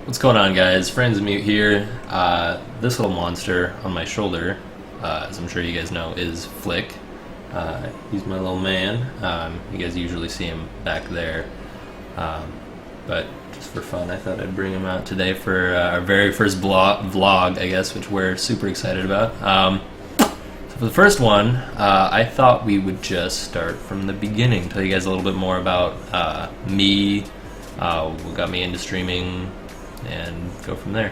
What's going on, guys? Franz here. This little monster on my shoulder, as I'm sure you guys know, is Flick. He's my little man. You guys usually see him back there. But just for fun, I thought I'd bring him out today for our very first vlog, I guess, which we're super excited about. So for the first one, I thought we would just start from the beginning, tell you guys a little bit more about me, what got me into streaming, and go from there.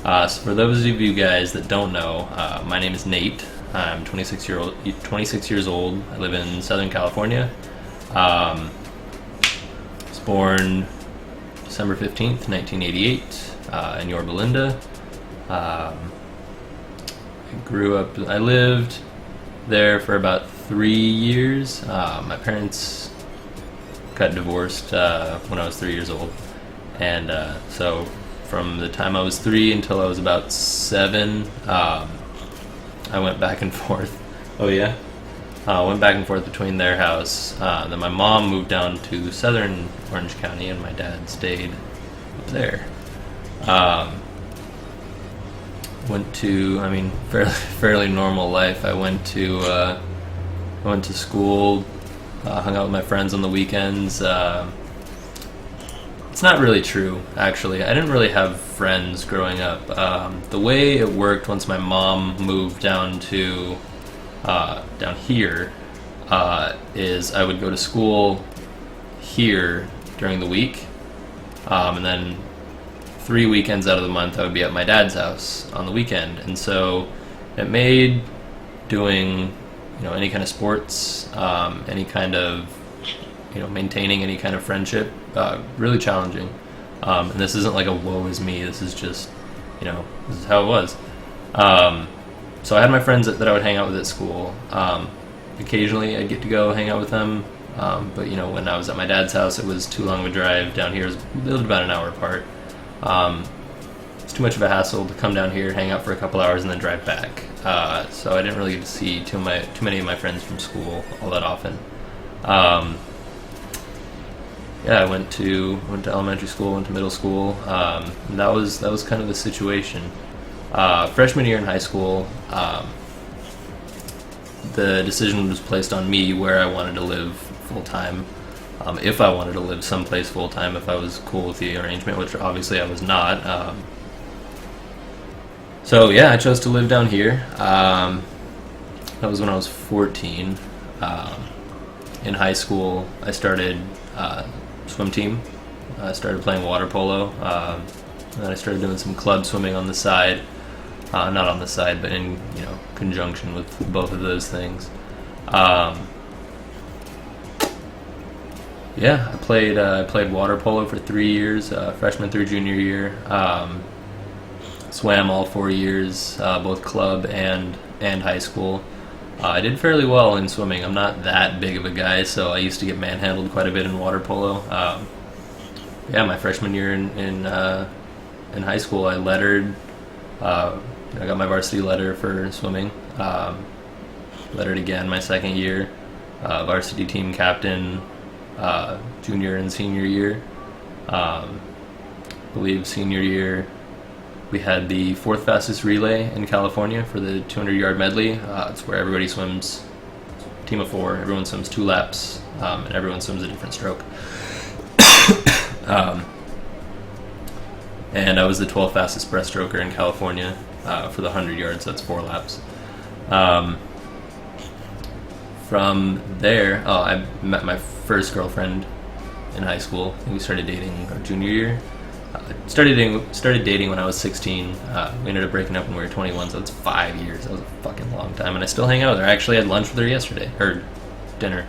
So for those of you guys that don't know, my name is Nate. I'm 26 years old. I live in Southern California. I was born December 15th, 1988, in Yorba Linda. I lived there for about 3 years. My parents got divorced when I was 3 years old, and so from the time I was 3 until I was about 7, I went back and forth. Oh yeah? Went back and forth between their house. Then my mom moved down to southern Orange County, and my dad stayed up there. Went to, fairly normal life. I went to school, hung out with my friends on the weekends. It's not really true, actually. I didn't really have friends growing up. The way it worked once my mom moved down here is I would go to school here during the week, and then 3 weekends out of the month I would be at my dad's house on the weekend. And so it made doing any kind of sports, any kind of maintaining any kind of friendship really challenging. And this isn't like a woe is me, this is just this is how it was. So I had my friends that I would hang out with at school. Occasionally I'd get to go hang out with them, but when I was at my dad's house, it was too long of a drive. Down here we lived about an hour apart. It's too much of a hassle to come down here, hang out for a couple hours, and then drive back. So I didn't really get to see too many of my friends from school all that often. I went to elementary school, went to middle school. And that was kind of the situation. Freshman year in high school, the decision was placed on me where I wanted to live full time. If I wanted to live someplace full time, if I was cool with the arrangement, which obviously I was not. So yeah, I chose to live down here. That was when I was 14. In high school, I started swim team. I started playing water polo. And then I started doing some club swimming on the side. Not on the side, but in conjunction with both of those things. I played water polo for 3 years, freshman through junior year. Swam all 4 years, both club and high school. I did fairly well in swimming. I'm not that big of a guy, so I used to get manhandled quite a bit in water polo. My freshman year in high school, I lettered. I got my varsity letter for swimming. Lettered again my second year. Varsity team captain, junior and senior year. I believe senior year we had the fourth fastest relay in California for the 200-yard medley. It's where everybody swims, team of 4, everyone swims 2 laps, and everyone swims a different stroke. And I was the 12th fastest breaststroker in California for the 100 yards, that's 4 laps. From there, I met my first girlfriend in high school. We started dating our junior year. Started dating when I was 16. We ended up breaking up when we were 21, so it's 5 years. That was a fucking long time, and I still hang out with her. I actually had lunch with her yesterday, or dinner.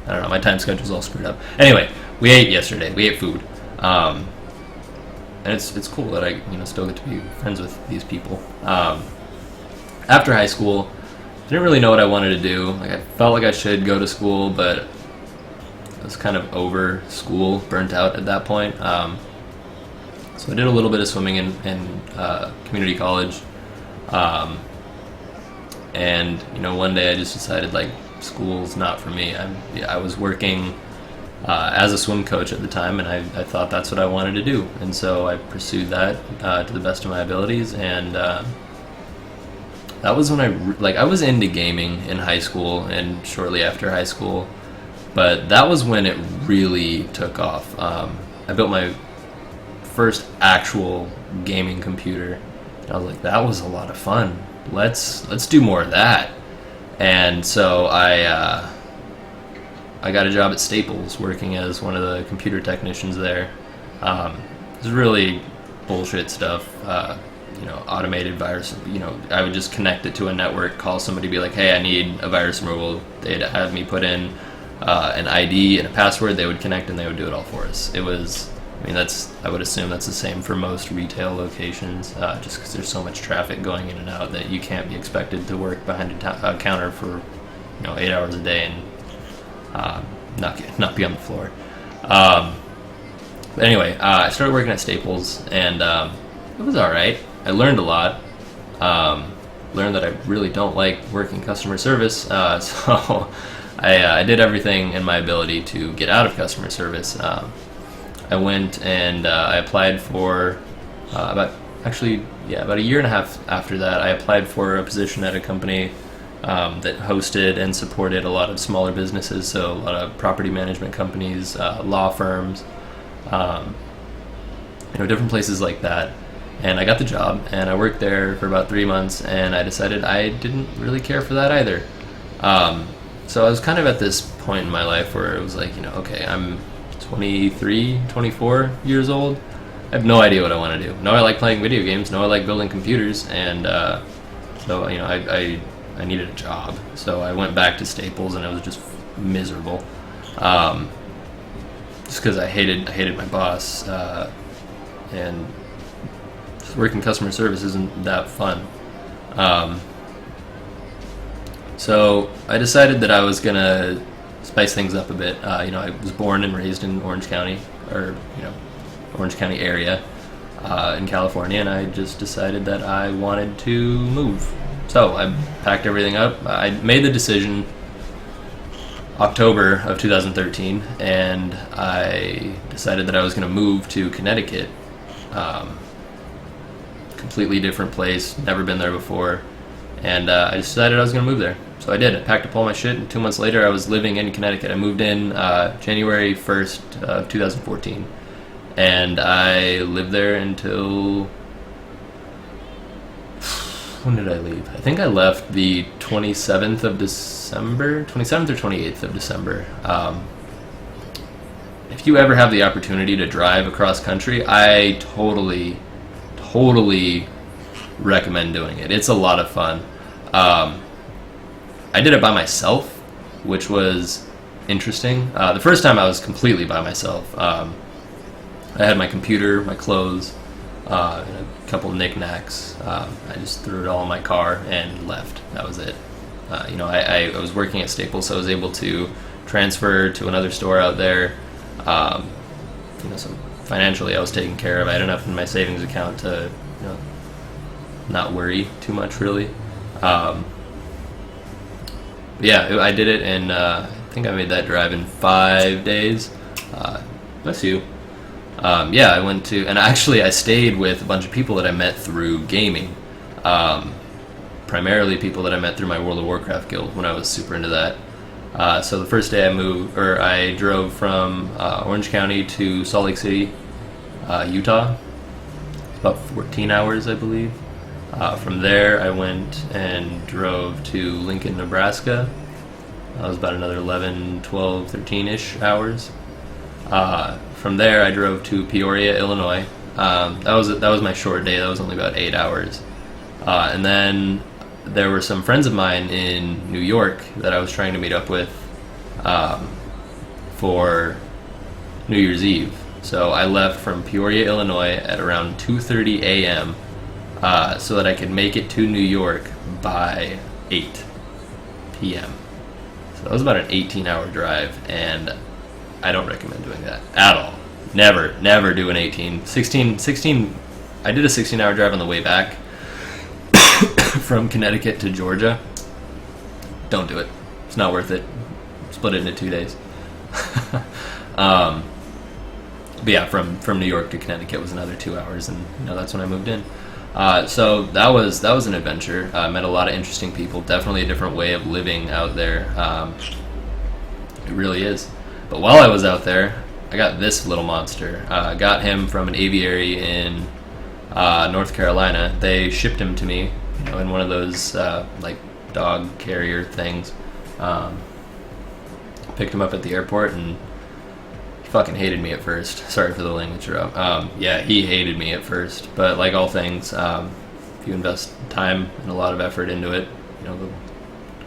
I don't know, my time schedule's all screwed up. Anyway, we ate yesterday. We ate food. And it's cool that I still get to be friends with these people. After high school, didn't really know what I wanted to do. I felt like I should go to school, but I was kind of over school, burnt out at that point. So I did a little bit of swimming in community college. And one day I just decided school's not for me. I was working as a swim coach at the time, and I thought that's what I wanted to do, and so I pursued that to the best of my abilities, and that was when I was into gaming in high school and shortly after high school, but that was when it really took off. I built my first actual gaming computer. I was like, that was a lot of fun. Let's do more of that. And so I got a job at Staples working as one of the computer technicians there. It was really bullshit stuff. Automated virus. I would just connect it to a network, call somebody, be like, hey, I need a virus removal. They'd have me put in an ID and a password. They would connect and they would do it all for us. It was, I would assume that's the same for most retail locations, just because there's so much traffic going in and out that you can't be expected to work behind a counter for 8 hours a day and not be on the floor. But anyway, I started working at Staples, and it was all right. I learned a lot. Learned that I really don't like working customer service, so I did everything in my ability to get out of customer service. I went and I applied for about a year and a half after that. I applied for a position at a company that hosted and supported a lot of smaller businesses, so a lot of property management companies, law firms, different places like that. And I got the job, and I worked there for about 3 months, and I decided I didn't really care for that either. So I was kind of at this point in my life where it was like, okay, I'm 23, 24 years old. I have no idea what I want to do. No, I like playing video games. No, I like building computers, and so I needed a job. So I went back to Staples, and it was just miserable, just because I hated my boss, and just working customer service isn't that fun. So I decided that I was gonna spice things up a bit. I was born and raised in Orange County, Orange County area in California, and I just decided that I wanted to move. So I packed everything up. I made the decision October of 2013, and I decided that I was going to move to Connecticut. Completely different place, never been there before, and I decided I was going to move there. So I did. I packed up all my shit, and 2 months later I was living in Connecticut. I moved in January 1st of 2014, and I lived there until... When did I leave? I think I left the 27th of December, 27th or 28th of December. If you ever have the opportunity to drive across country, I totally recommend doing it. It's a lot of fun. I did it by myself, which was interesting. The first time I was completely by myself. I had my computer, my clothes, and a couple knickknacks. I just threw it all in my car and left. That was it. I was working at Staples, so I was able to transfer to another store out there. So financially I was taken care of. I had enough in my savings account to, not worry too much, really. I did it, and I think I made that drive in 5 days. Bless you. I went to, and actually I stayed with a bunch of people that I met through gaming. Primarily people that I met through my World of Warcraft guild when I was super into that. So the first day I drove from Orange County to Salt Lake City, Utah. About 14 hours, I believe. From there, I went and drove to Lincoln, Nebraska. That was about another 11, 12, 13-ish hours. From there, I drove to Peoria, Illinois. That was my short day. That was only about 8 hours. And then there were some friends of mine in New York that I was trying to meet up with for New Year's Eve. So I left from Peoria, Illinois at around 2:30 a.m. So that I could make it to New York by 8 p.m. So that was about an 18-hour drive, and I don't recommend doing that at all. Never do an 16. I did a 16-hour drive on the way back from Connecticut to Georgia. Don't do it. It's not worth it. Split it into 2 days. But yeah, from New York to Connecticut was another 2 hours, and that's when I moved in. So that was an adventure. Met a lot of interesting people. Definitely a different way of living out there. It really is. But while I was out there, I got this little monster. Got him from an aviary in North Carolina. They shipped him to me, in one of those like dog carrier things. Picked him up at the airport, and he fucking hated me at first. Sorry for the language, Rob. Yeah, he hated me at first. But like all things, if you invest time and a lot of effort into it, they'll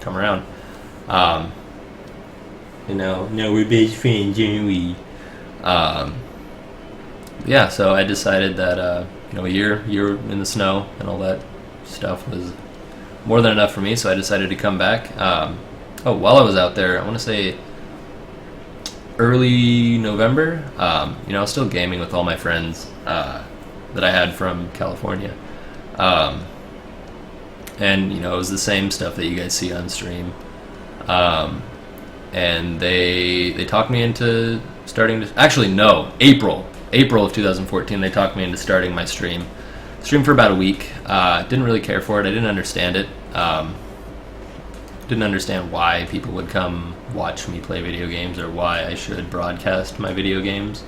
come around. Now we're best friends, aren't we? Yeah, so I decided that a year in the snow and all that stuff was more than enough for me, so I decided to come back. While I was out there, I want to say early November, I was still gaming with all my friends that I had from California. And, it was the same stuff that you guys see on stream. And they talked me into starting to... Actually, no, April of 2014, they talked me into starting my stream. Streamed for about a week. Didn't really care for it. I didn't understand it. Didn't understand why people would come watch me play video games or why I should broadcast my video games.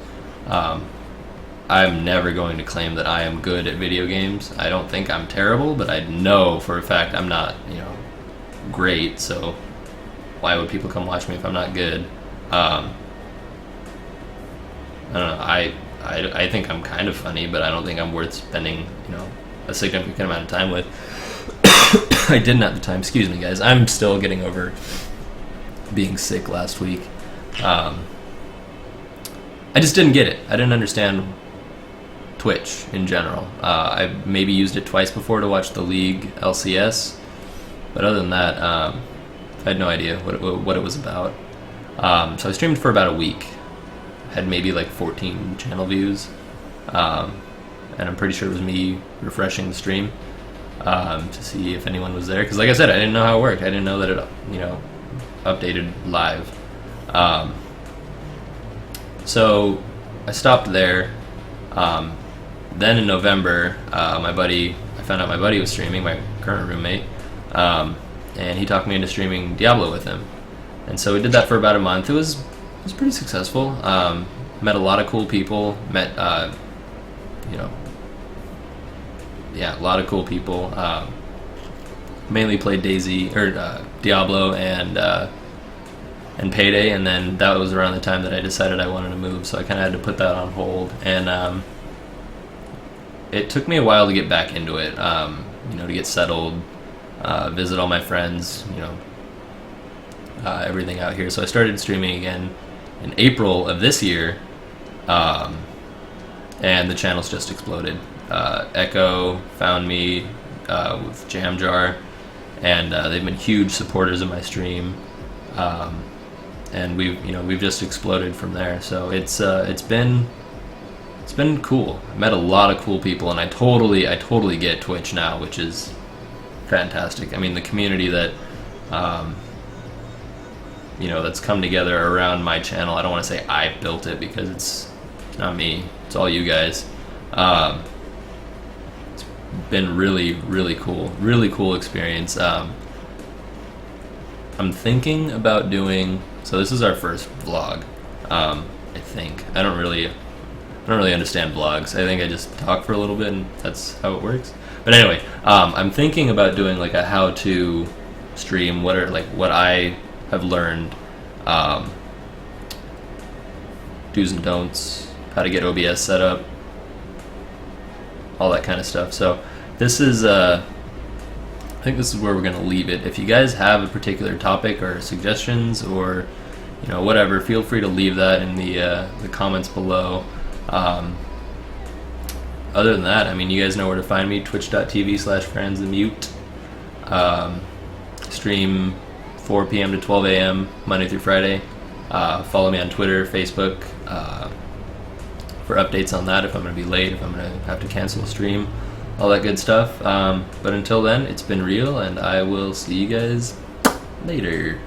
I'm never going to claim that I am good at video games. I don't think I'm terrible, but I know for a fact I'm not, great, so why would people come watch me if I'm not good? I don't know, I think I'm kind of funny, but I don't think I'm worth spending, a significant amount of time with. I didn't at the time. Excuse me, guys. I'm still getting over being sick last week. I just didn't get it. I didn't understand Twitch in general. I maybe used it twice before to watch the League LCS, but other than that, I had no idea what it was about. So I streamed for about a week. Had maybe like 14 channel views, and I'm pretty sure it was me refreshing the stream to see if anyone was there. Because like I said, I didn't know how it worked. I didn't know that it updated live. So I stopped there. Then in November, I found out my buddy was streaming, my current roommate, and he talked me into streaming Diablo with him. And so we did that for about a month. It was pretty successful. Met a lot of cool people. Met, a lot of cool people. Mainly played Diablo and Payday, and then that was around the time that I decided I wanted to move. So I kind of had to put that on hold, and it took me a while to get back into it. To get settled, visit all my friends. Everything out here. So I started streaming again in April of this year, and the channel's just exploded. Echo found me with Jam Jar, and they've been huge supporters of my stream, and we've just exploded from there. So it's been cool. I met a lot of cool people, and I totally get Twitch now, which is fantastic. I mean, the community that that's come together around my channel. I don't want to say I built it, because it's not me. It's all you guys. It's been really, really cool. Really cool experience. I'm thinking about doing... So this is our first vlog, I think. I don't really understand vlogs. I think I just talk for a little bit, and that's how it works. But anyway, I'm thinking about doing like a how-to stream. What I have learned, do's and don'ts, how to get OBS set up, all that kind of stuff. So this is I think this is where we're going to leave it. If you guys have a particular topic or suggestions or whatever, feel free to leave that in the comments below. Other than that, I mean, you guys know where to find me. Twitch.tv/FranzTheMute. Stream 4 p.m. to 12 a.m. Monday through Friday. Follow me on Twitter, Facebook, for updates on that, if I'm going to be late, if I'm going to have to cancel a stream, all that good stuff. But until then, it's been real, and I will see you guys later.